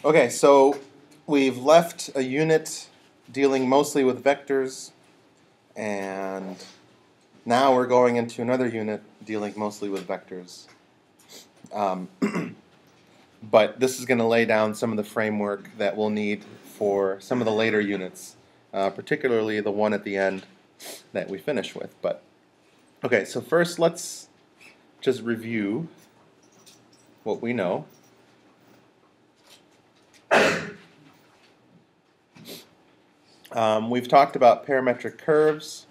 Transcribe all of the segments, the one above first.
Okay, so we've left a unit dealing mostly with vectors, and now we're going into another unit dealing mostly with vectors. But this is going to lay down some of the framework that we'll need for some of the later units, particularly the one at the end that we finish with. But okay, so first let's just review what we know. We've talked about parametric curves,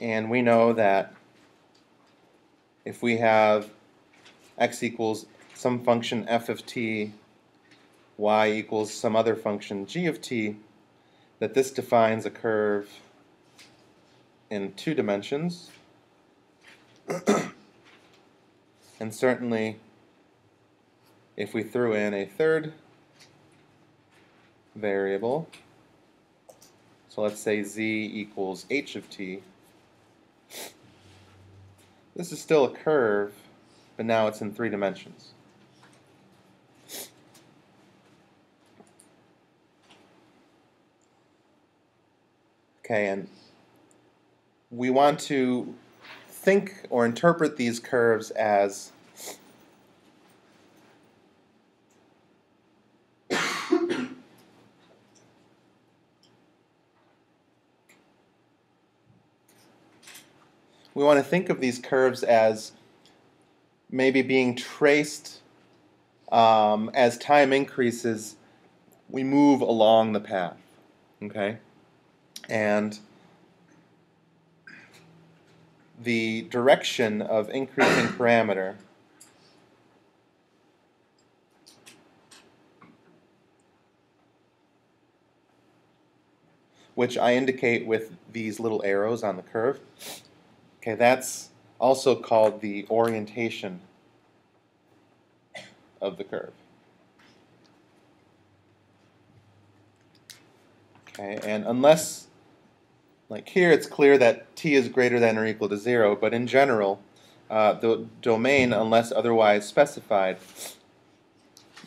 and we know that if we have x equals some function f of t, y equals some other function g of t, that this defines a curve in 2 dimensions. And certainly, if we threw in a third variable, so let's say z equals h of t, this is still a curve, but now it's in 3 dimensions. Okay, and we want to think or interpret these curves as we want to think of these curves as maybe being traced as time increases, we move along the path. Okay? And the direction of increasing parameter which I indicate with these little arrows on the curve. Okay, that's also called the orientation of the curve. Okay, and unless, like here, it's clear that t is greater than or equal to 0, but in general, the domain, unless otherwise specified,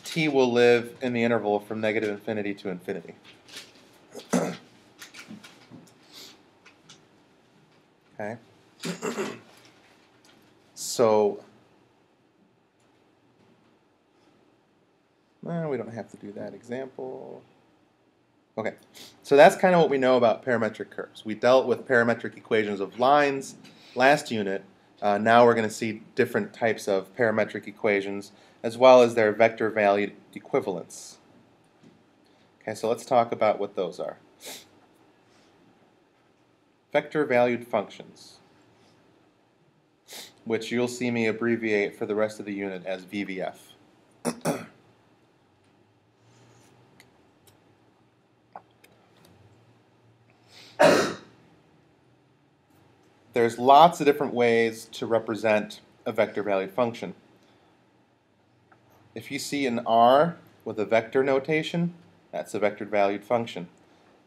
t will live in the interval from negative infinity to infinity. Okay. So, we don't have to do that example. Okay, so that's kind of what we know about parametric curves. We dealt with parametric equations of lines last unit. Now we're going to see different types of parametric equations as well as their vector valued equivalents. Okay, so let's talk about what those are. Vector valued functions, which you'll see me abbreviate for the rest of the unit as VVF. There's lots of different ways to represent a vector valued function. If you see an R with a vector notation, that's a vector valued function.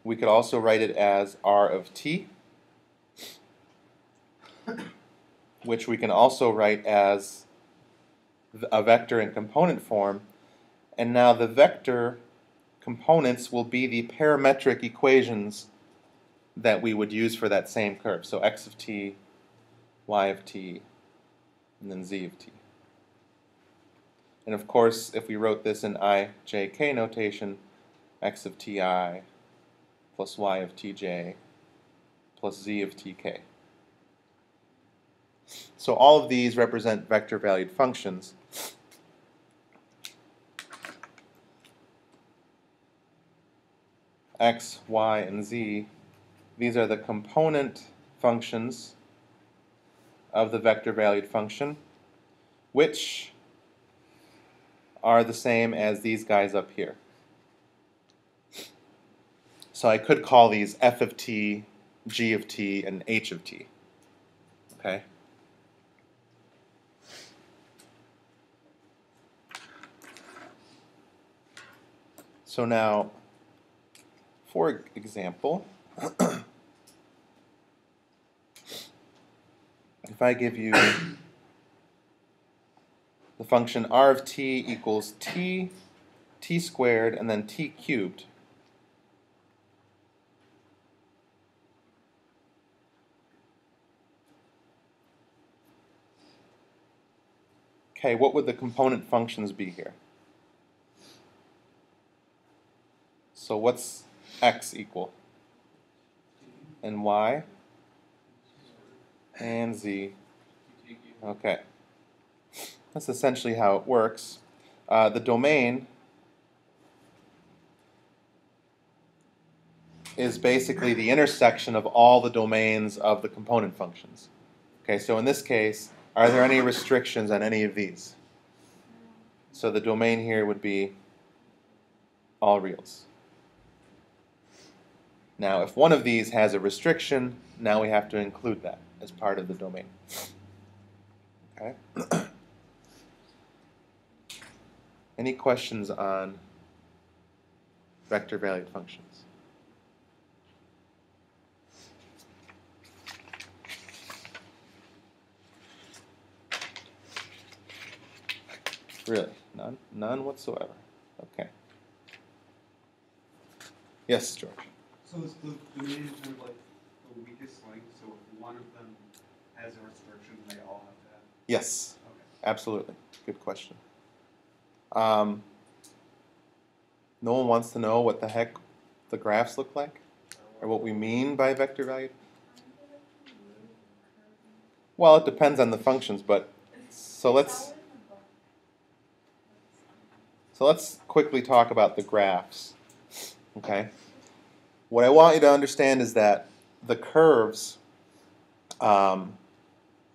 We could also write it as R of t, which we can also write as a vector in component form. And now the vector components will be the parametric equations that we would use for that same curve. So x of t, y of t, and then z of t. And of course, if we wrote this in ijk notation, x of ti plus y of tj plus z of tk. So all of these represent vector valued functions. X, y, and z, these are the component functions of the vector valued function, which are the same as these guys up here. So I could call these f of t, g of t, and h of t. Okay? So now, for example, if I give you the function r of t equals t t squared and then t cubed. Okay, what would the component functions be here? So what's x equal? And y? And z. Okay. That's essentially how it works. The domain is basically the intersection of all the domains of the component functions. Okay, so in this case, are there any restrictions on any of these? So the domain here would be all reals. Now, if one of these has a restriction, now we have to include that as part of the domain. Okay. Any questions on vector-valued functions? Really? None? None whatsoever. Okay. Yes, George. So is the domain kind of like the weakest link? So if one of them has a restriction, they all have to have? Yes. Okay. Absolutely. Good question. No one wants to know what the heck the graphs look like? Or what we mean by vector valued? Well, it depends on the functions, but so let's quickly talk about the graphs. Okay? What I want you to understand is that the curves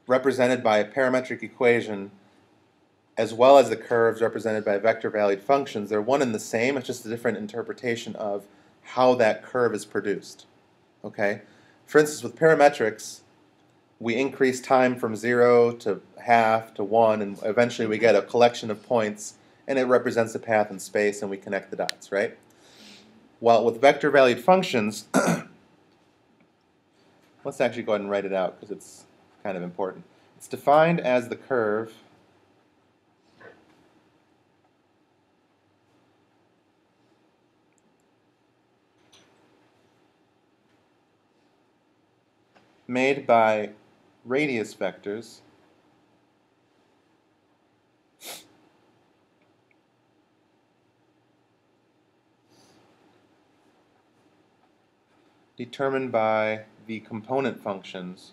represented by a parametric equation, as well as the curves represented by vector-valued functions, they're one and the same. It's just a different interpretation of how that curve is produced. Okay? For instance, with parametrics, we increase time from 0 to half to 1, and eventually we get a collection of points, and it represents a path in space, and we connect the dots, right? While with vector-valued functions, let's actually go ahead and write it out because it's kind of important. It's defined as the curve made by radius vectors determined by the component functions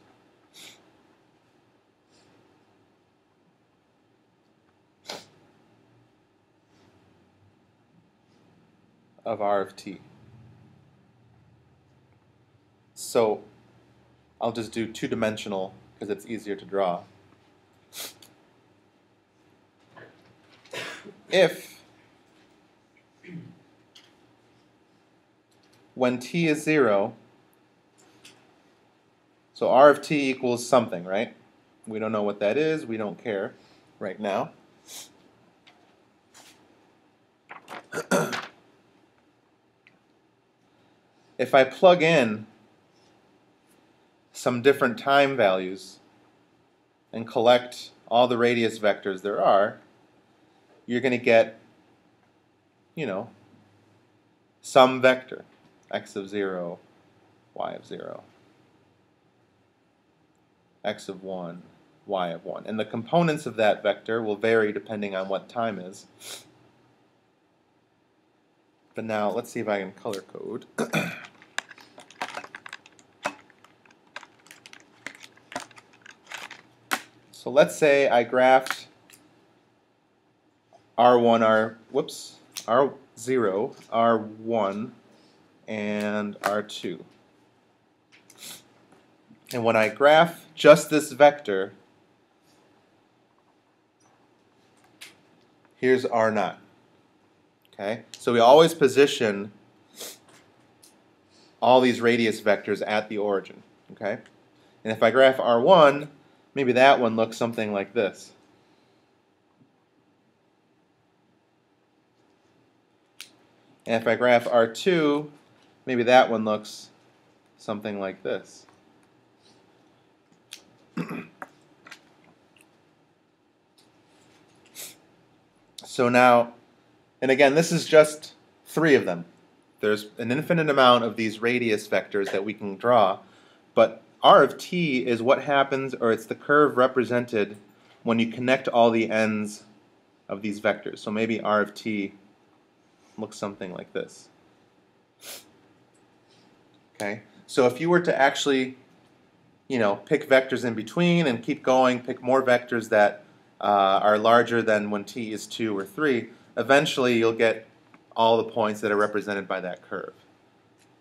of R of t. So I'll just do two-dimensional because it's easier to draw. If when t is 0, so R of t equals something, right? We don't know what that is. We don't care right now. If I plug in some different time values and collect all the radius vectors there are, you're going to get, some vector, x of 0, y of 0, x of 1, y of 1. And the components of that vector will vary depending on what time is. But now, let's see if I can color code. So let's say I graphed R0, R1, and R2. And when I graph just this vector, here's R0. Okay? So we always position all these radius vectors at the origin. Okay? And if I graph R1, maybe that one looks something like this. And if I graph R2, maybe that one looks something like this. So now, And again, this is just 3 of them. There's an infinite amount of these radius vectors that we can draw, but r of t is what happens, or it's the curve represented when you connect all the ends of these vectors. So maybe r of t looks something like this. Okay, so if you were to actually, pick vectors in between and keep going, pick more vectors that are larger than when t is 2 or 3, eventually you'll get all the points that are represented by that curve,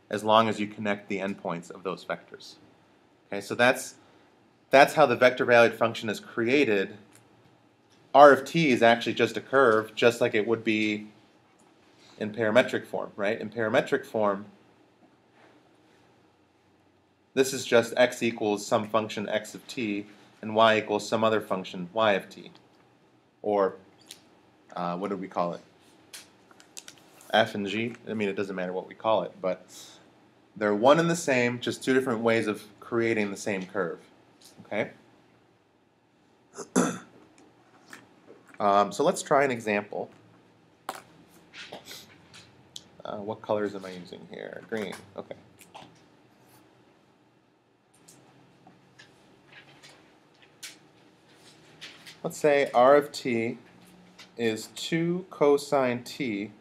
as long as you connect the endpoints of those vectors. Okay, so that's how the vector-valued function is created. R of t is actually just a curve, just like it would be in parametric form, right? In parametric form, this is just x equals some function x of t, and y equals some other function y of t. Or, what do we call it? F and g? I mean, it doesn't matter what we call it, but they're one and the same, just 2 different ways of creating the same curve. Okay? So let's try an example. What colors am I using here? Green. Okay. Let's say r of t is 2 cosine t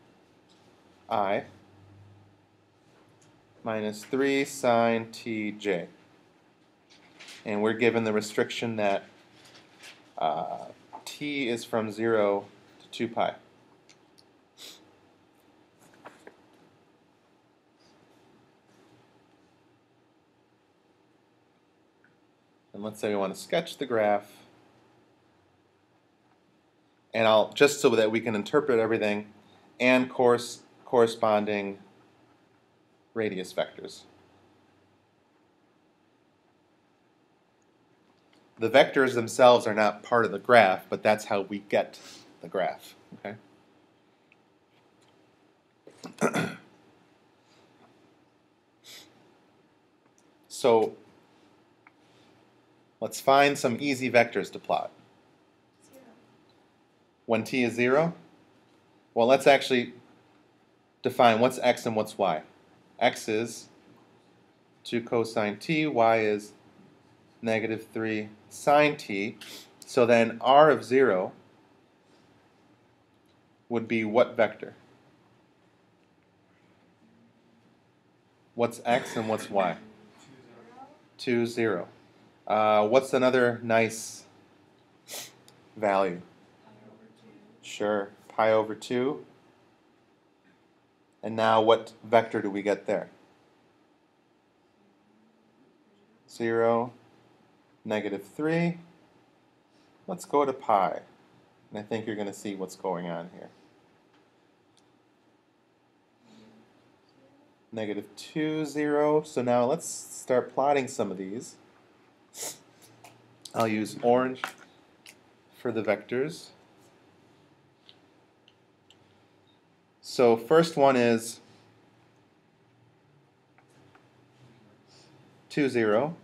I minus 3 sine tj. And we're given the restriction that t is from 0 to 2 pi. And let's say we want to sketch the graph. And I'll, just so that we can interpret everything, and corresponding radius vectors. The vectors themselves are not part of the graph, but that's how we get the graph. Okay? So let's find some easy vectors to plot. 0. When t is 0? Well, let's actually define what's x and what's y. X is 2 cosine t, y is negative 3 sine t. So then r of 0 would be what vector? What's x and what's y? 2, 0. What's another nice value? Sure, pi over 2. And now what vector do we get there? 0, negative 3. Let's go to pi. And I think you're going to see what's going on here. Negative 2, 0. So now let's start plotting some of these. I'll use orange for the vectors. So first one is 2, 0.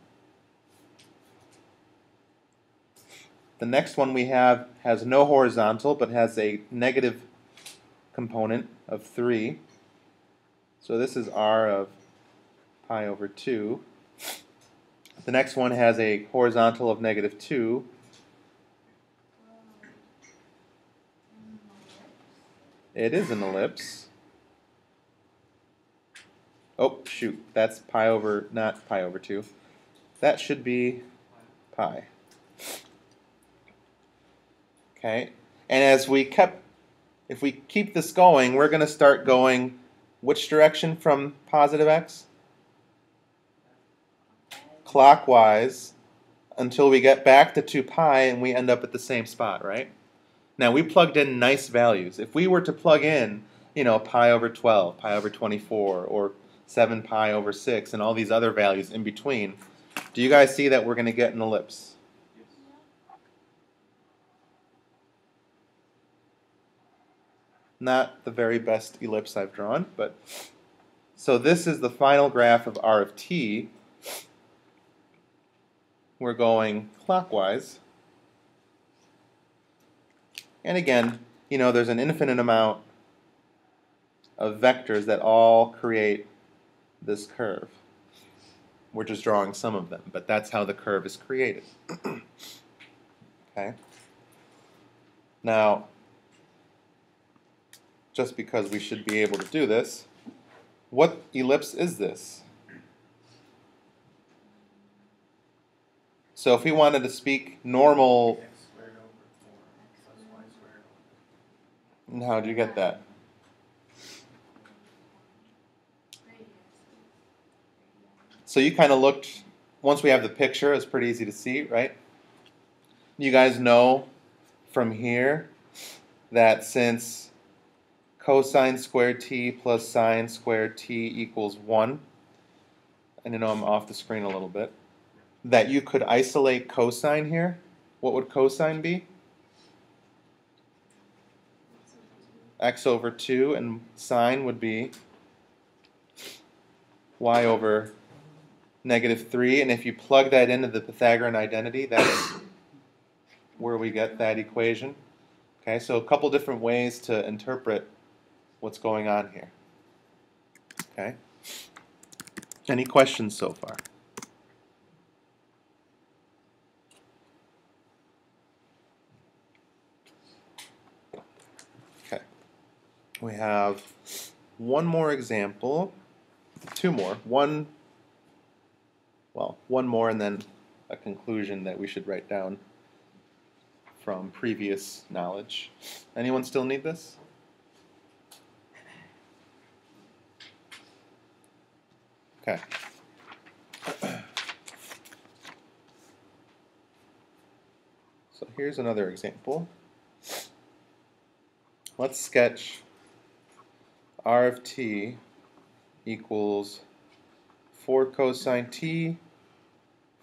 The next one we have has no horizontal, but has a negative component of 3. So this is r of pi over 2. The next one has a horizontal of negative 2. It is an ellipse. Oh, shoot. That's pi over, not pi over 2. That should be pi. Okay. And if we keep this going, we're going to start going which direction from positive x? Clockwise until we get back to 2 pi and we end up at the same spot, right? Now we plugged in nice values. If we were to plug in, pi over 12, pi over 24, or 7 pi over 6, and all these other values in between, do you guys see that we're going to get an ellipse? Not the very best ellipse I've drawn, but so this is the final graph of r of t. We're going clockwise. And again, there's an infinite amount of vectors that all create this curve. We're just drawing some of them, but that's how the curve is created. Okay. Now, just because we should be able to do this, what ellipse is this? So if we wanted to speak normal, X squared over 4 plus y squared over. and how do you get that? So you kind of looked, once we have the picture, it's pretty easy to see, right? You guys know from here that since cosine squared t plus sine squared t equals 1, and I know I'm off the screen a little bit, that you could isolate cosine here. What would cosine be? X over 2, and sine would be y over -3, and if you plug that into the Pythagorean identity, that's where we get that equation. Okay, so a couple different ways to interpret what's going on here. Okay, any questions so far? Okay, we have one more example, two more, one more, and then a conclusion that we should write down from previous knowledge. Anyone still need this? Okay. So here's another example. Let's sketch r of t equals 4 cosine t,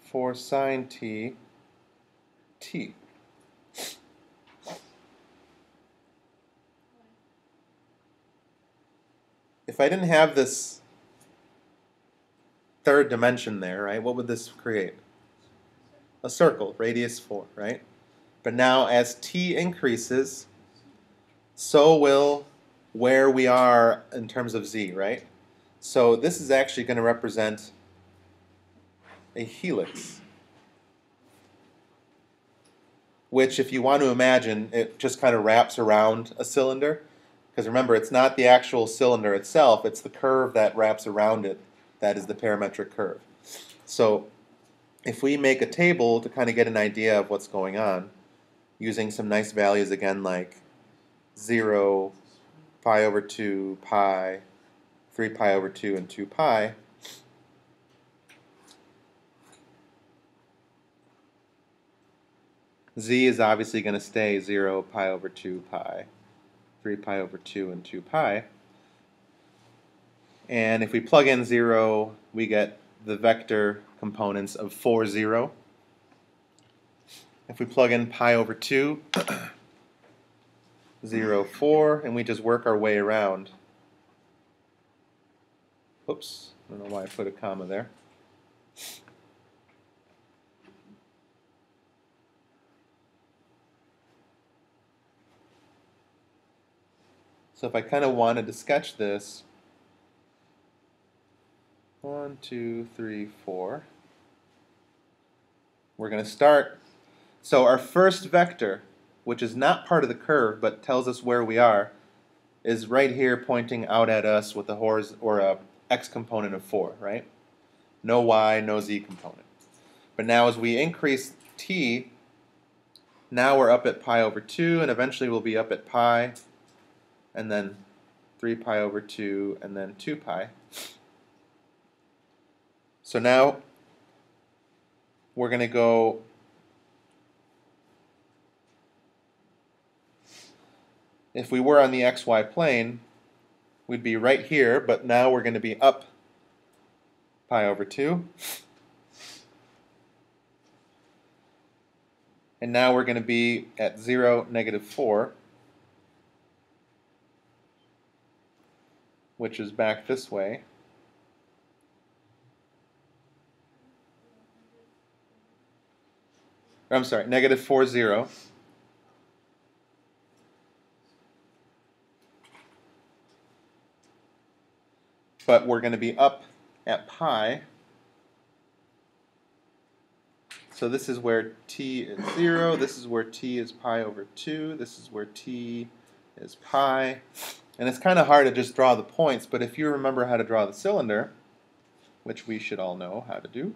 4 sine t, t. If I didn't have this third dimension there, right, what would this create? A circle, radius 4, right? But now as t increases, so will where we are in terms of z, right? So this is actually going to represent a helix, which if you want to imagine, it just kind of wraps around a cylinder. Because remember, it's not the actual cylinder itself, it's the curve that wraps around it that is the parametric curve. So if we make a table to kind of get an idea of what's going on, using some nice values again like 0, pi over 2, pi, 3 pi over 2, and 2 pi, z is obviously going to stay 0, pi over 2, pi, 3 pi over 2, and 2 pi. And if we plug in 0, we get the vector components of 4, 0. If we plug in pi over 2, 0, 4, and we just work our way around. Oops, I don't know why I put a comma there. So if I kind of wanted to sketch this, 1, 2, 3, 4, we're going to start. So our first vector, which is not part of the curve but tells us where we are, is right here pointing out at us with a x component of 4, right? No y, no z component. But now as we increase t, now we're up at pi over 2, and eventually we'll be up at pi, and then 3 pi over 2, and then 2 pi. So now we're going to go if we were on the xy plane, we'd be right here, but now we're going to be up pi over 2. And now we're going to be at 0, -4, which is back this way. Or, I'm sorry, -4, 0. but we're going to be up at pi. So this is where t is 0, this is where t is pi over 2, this is where t is pi. And it's kind of hard to just draw the points, but if you remember how to draw the cylinder, which we should all know how to do,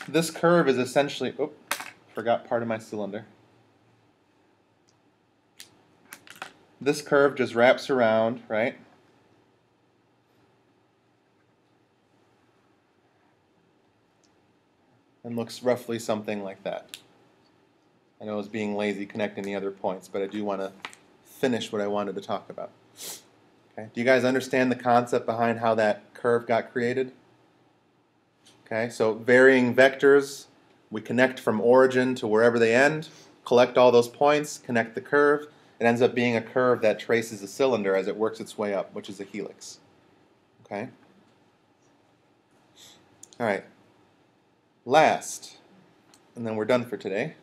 this curve is essentially, forgot part of my cylinder. This curve just wraps around, right? And looks roughly something like that. I know I was being lazy connecting the other points, but I do want to finish what I wanted to talk about. Okay. Do you guys understand the concept behind how that curve got created? Okay, so varying vectors, we connect from origin to wherever they end, collect all those points, connect the curve. It ends up being a curve that traces a cylinder as it works its way up, which is a helix. Okay? All right. Last, and then we're done for today.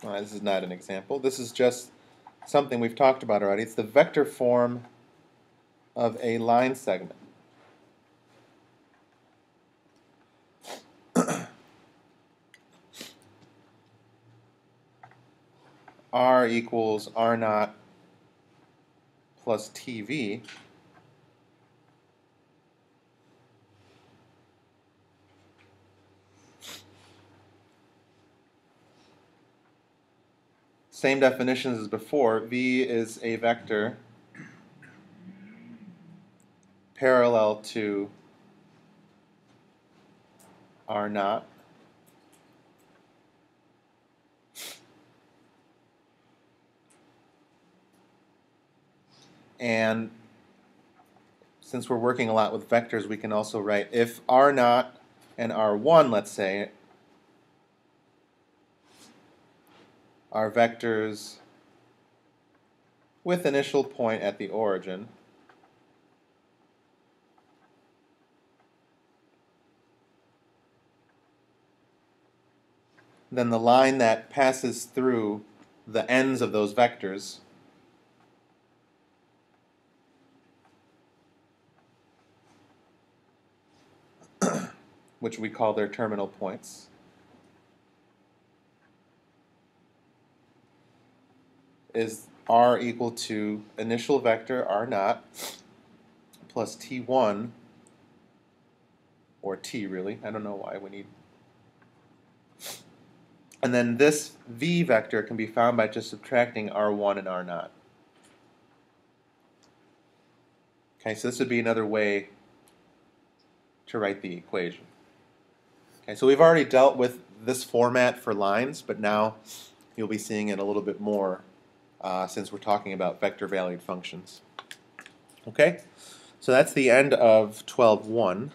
All right, this is not an example. This is just something we've talked about already. It's the vector form of a line segment. R equals R naught plus TV. Same definitions as before. V is a vector parallel to R naught. And since we're working a lot with vectors, we can also write if R naught and R1, let's say, are vectors with initial point at the origin, then the line that passes through the ends of those vectors which we call their terminal points, is R equal to initial vector R naught plus T1, or T really, I don't know why we need. And then this V vector can be found by just subtracting R1 and R naught. Okay, so this would be another way to write the equation. Okay, so we've already dealt with this format for lines, but now you'll be seeing it a little bit more since we're talking about vector-valued functions. Okay, so that's the end of 12.1.